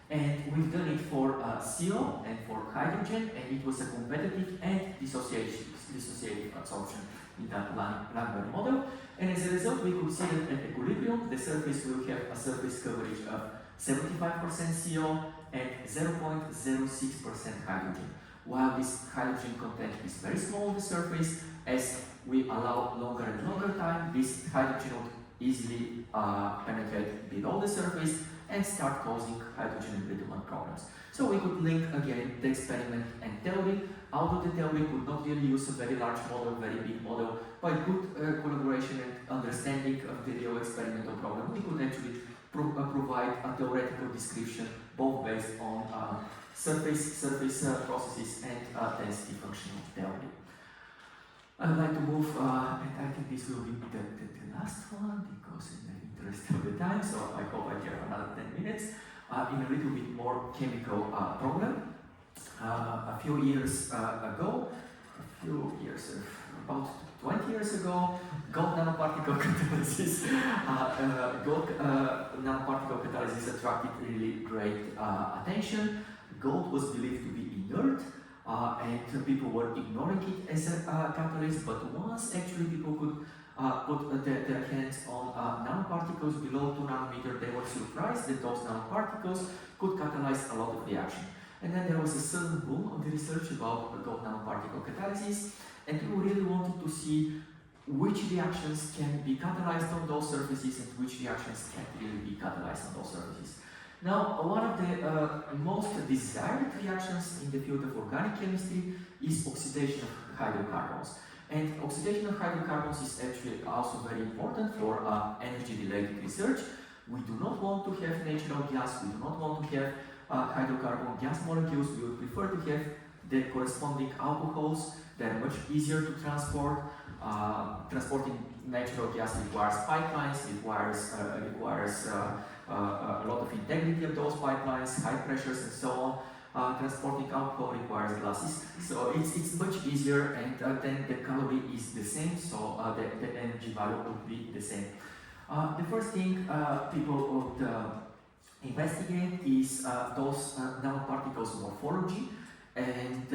And we've done it for CO and for hydrogen, and it was a competitive and dissociative absorption in that Langmuir model. And as a result, we could see that at equilibrium, the surface will have a surface coverage of 75% CO and 0.06% hydrogen. While this hydrogen content is very small on the surface, as we allow longer and longer time, this hydrogen would easily penetrate below the surface and start causing hydrogen embrittlement problems. So we could link again the experiment and theory. Although the theory could not really use a very large model, very big model, by good collaboration and understanding of the real experimental problem, we could actually provide a theoretical description both based on surface processes and density functional theory. I'd like to move, and I think this will be the last one, because in the interest of the time, so I hope I have another 10 minutes, in a little bit more chemical problem. A few years ago, about 20 years ago, Gauss nanoparticle catalysis, nanoparticle catalysis attracted really great attention. Gauss was believed to be inert, and people were ignoring it as a catalyst, but once actually people could put their hands on nanoparticles below 2 nanometers. They were surprised that those nanoparticles could catalyze a lot of reaction. And then there was a sudden boom of the research about gold nanoparticle catalysis, and people really wanted to see which reactions can be catalyzed on those surfaces and which reactions can't really be catalyzed on those surfaces. Now, one of the most desired reactions in the field of organic chemistry is oxidation of hydrocarbons. And oxidation of hydrocarbons is actually also very important for energy-related research. We do not want to have natural gas, we do not want to have hydrocarbon gas molecules. We would prefer to have the corresponding alcohols. They are much easier to transport. Transporting natural gas requires pipelines, requires a lot of integrity of those pipelines, high pressures and so on. Transporting alcohol requires glasses, so it's much easier, and then the calorie is the same, so the energy value would be the same. The first thing people would investigate is those nanoparticles morphology, and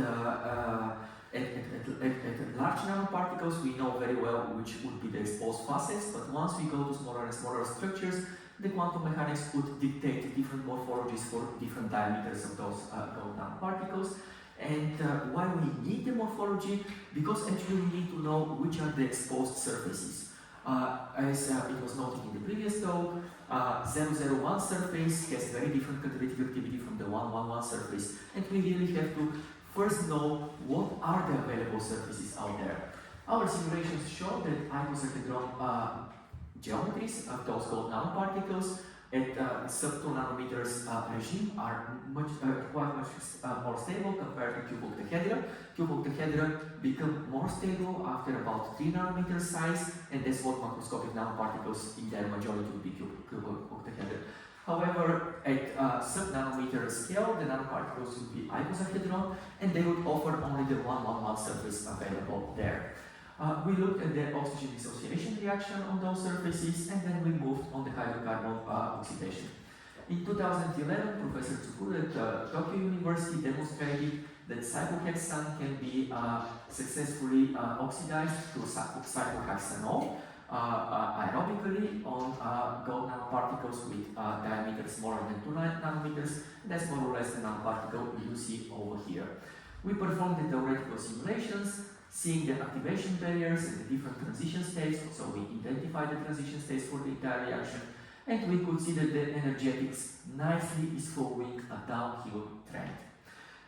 at large nanoparticles we know very well which would be the exposed facets, but once we go to smaller and smaller structures, the quantum mechanics would dictate different morphologies for different diameters of those gold nanoparticles. And why we need the morphology? Because actually we need to know which are the exposed surfaces. As it was noted in the previous talk, 001 surface has very different catalytic activity from the 111 surface, and we really have to first know what are the available surfaces out there. Our simulations show that icosahedron geometries of those gold nanoparticles at sub 2 nanometers regime are quite much more stable compared to cube octahedra. Cube octahedra become more stable after about 3 nanometer size, and that's what macroscopic nanoparticles in their majority would be cube octahedra. However, at sub-nanometer scale, the nanoparticles would be icosahedron, and they would offer only the 111 surface available there. We looked at the oxygen dissociation reaction on those surfaces, and then we moved on the hydrocarbon oxidation. In 2011, Professor Tsukura at Tokyo University demonstrated that cyclohexane can be successfully oxidized to cyclohexanol aerobically on gold nanoparticles with diameter smaller than 2 nanometers. That's more or less the nanoparticle you see over here. We performed the theoretical simulations, seeing the activation barriers and the different transition states, so we identified the transition states for the entire reaction, and we could see that the energetics nicely is following a downhill trend.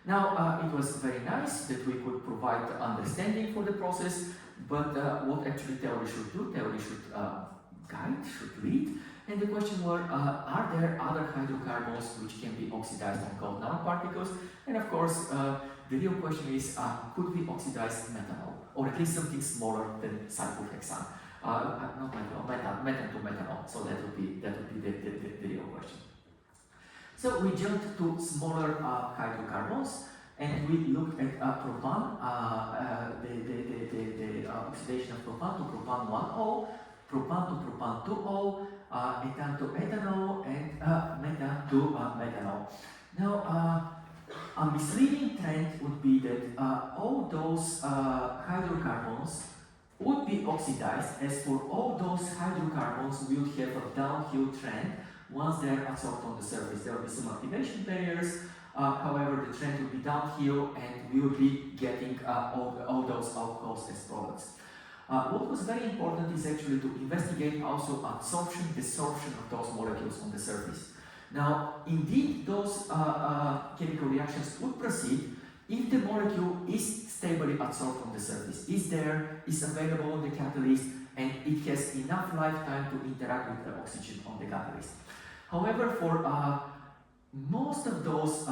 Now, it was very nice that we could provide understanding for the process, but what actually theory should do? Theory should guide, should lead, and the question was, are there other hydrocarbons which can be oxidized on gold nanoparticles? And of course, the real question is, could we oxidize methanol, or at least something smaller than cyclohexane? Not methanol, methanol to methanol. So that would be the real question. So we jumped to smaller hydrocarbons, and we looked at propane, the oxidation of propane to propane 1O, propane to propane 2O, ethane to ethanol, and methane to methanol. Now, a misleading trend would be that all those hydrocarbons would be oxidized, as for all those hydrocarbons will have a downhill trend once they are adsorbed on the surface. There will be some activation barriers, however the trend will be downhill and we will be getting all those alcohols as products. What was very important is actually to investigate also absorption, desorption of those molecules on the surface. Now, indeed, those chemical reactions would proceed if the molecule is stably adsorbed on the surface, is there, is available on the catalyst, and it has enough lifetime to interact with the oxygen on the catalyst. However, for most of those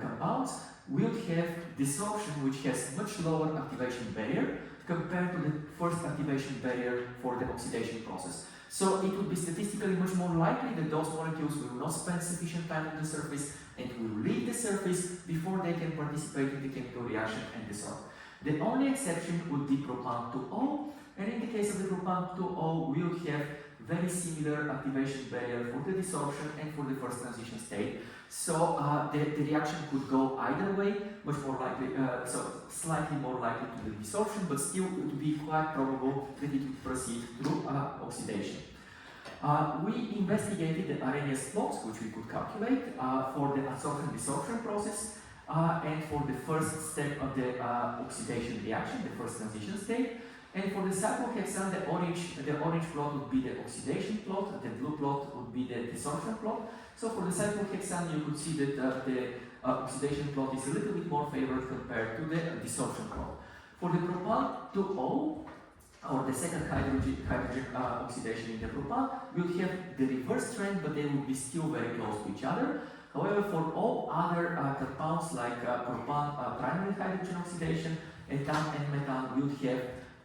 compounds, we'll have desorption which has much lower activation barrier compared to the first activation barrier for the oxidation process. So it would be statistically much more likely that those molecules will not spend sufficient time on the surface and will leave the surface before they can participate in the chemical reaction and dissolve. The only exception would be propane 2O, and in the case of the propane 2O, we'll have very similar activation barrier for the desorption and for the first transition state. So the reaction could go either way, much more likely, so slightly more likely to the desorption, but still it would be quite probable that it would proceed through oxidation. We investigated the Arrhenius plots, which we could calculate for the adsorption-desorption process and for the first step of the oxidation reaction, the first transition state. And for the cyclohexane, the orange plot would be the oxidation plot, the blue plot would be the desorption plot. So for the cyclohexane, you could see that the oxidation plot is a little bit more favored compared to the desorption plot. For the propan 2O, or the second hydrogen oxidation in the propan, we would have the reverse trend, but they would be still very close to each other. However, for all other compounds like propan primary hydrogen oxidation, ethane and methane, we would have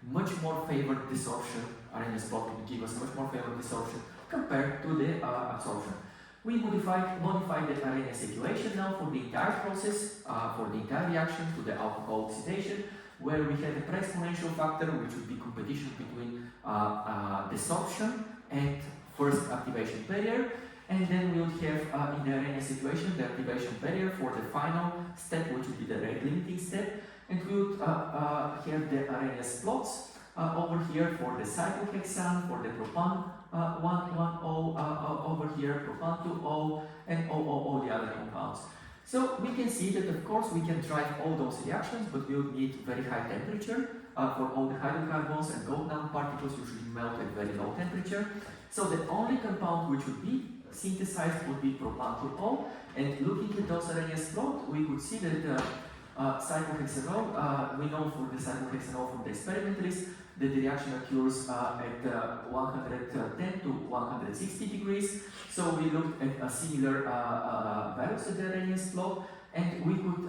much more favored desorption. Arrhenius plot would give us much more favored desorption compared to the absorption. We modified the Arrhenius equation now for the entire process, for the entire reaction to the alcohol oxidation, where we have a pre-exponential factor, which would be competition between desorption and first activation barrier. And then we would have in the Arrhenius equation the activation barrier for the final step, which would be the rate limiting step. And we would have the Arrhenius plots over here for the cyclohexane, for the propan 1,1,O over here, propan 2O, and OOO, the other compounds. So we can see that, of course, we can drive all those reactions, but we would need very high temperature for all the hydrocarbons, and gold nanoparticles usually melt at very low temperature. So the only compound which would be synthesized would be propan 2O, and looking at those Arrhenius plot, we could see that cyclohexanol, we know for the cyclohexanol from the experimentalists that the reaction occurs at 110 to 160 degrees. So we looked at similar values of the Arrhenius plot, and we could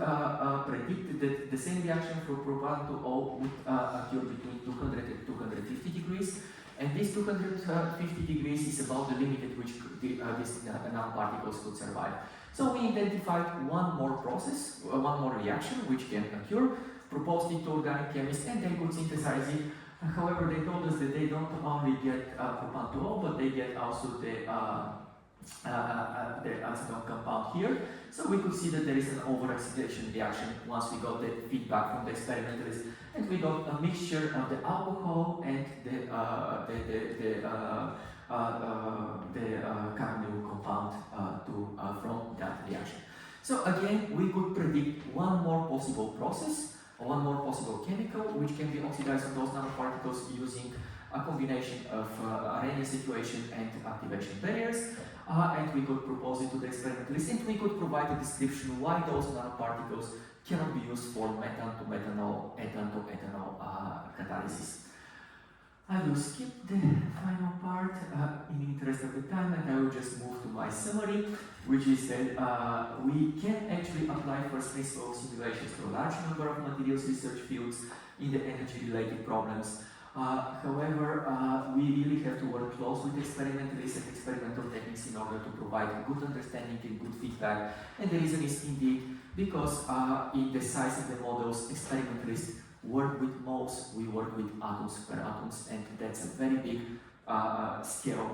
predict that the same reaction for propan 2O would occur between 200 and 250 degrees. And this 250 degrees is about the limit at which these nanoparticles could survive. So we identified one more process, one more reaction which can occur, proposed it to organic chemists, and they could synthesize it. However, they told us that they don't only get propan 2O, but they get also the acetone compound here. So we could see that there is an over-oxidation reaction once we got the feedback from the experimentalists, and we got a mixture of the alcohol and the carbonyl compound from that reaction. So again, we could predict one more possible process, or one more possible chemical, which can be oxidized on those nanoparticles using a combination of Arrhenius equation and activation barriers. And we could propose it to the experimentalists, and we could provide a description why those nanoparticles cannot be used for methane to methanol, ethane to ethanol catalysis. I will skip the final part in the interest of the time, and I will just move to my summary, which is that we can actually apply first principle simulations to a large number of materials research fields in the energy-related problems. However, we really have to work close with experimentalists and experimental techniques in order to provide a good understanding and good feedback. And the reason is indeed because in the size of the models, experimentalists work with moles, we work with atoms per atoms, and that's a very big scale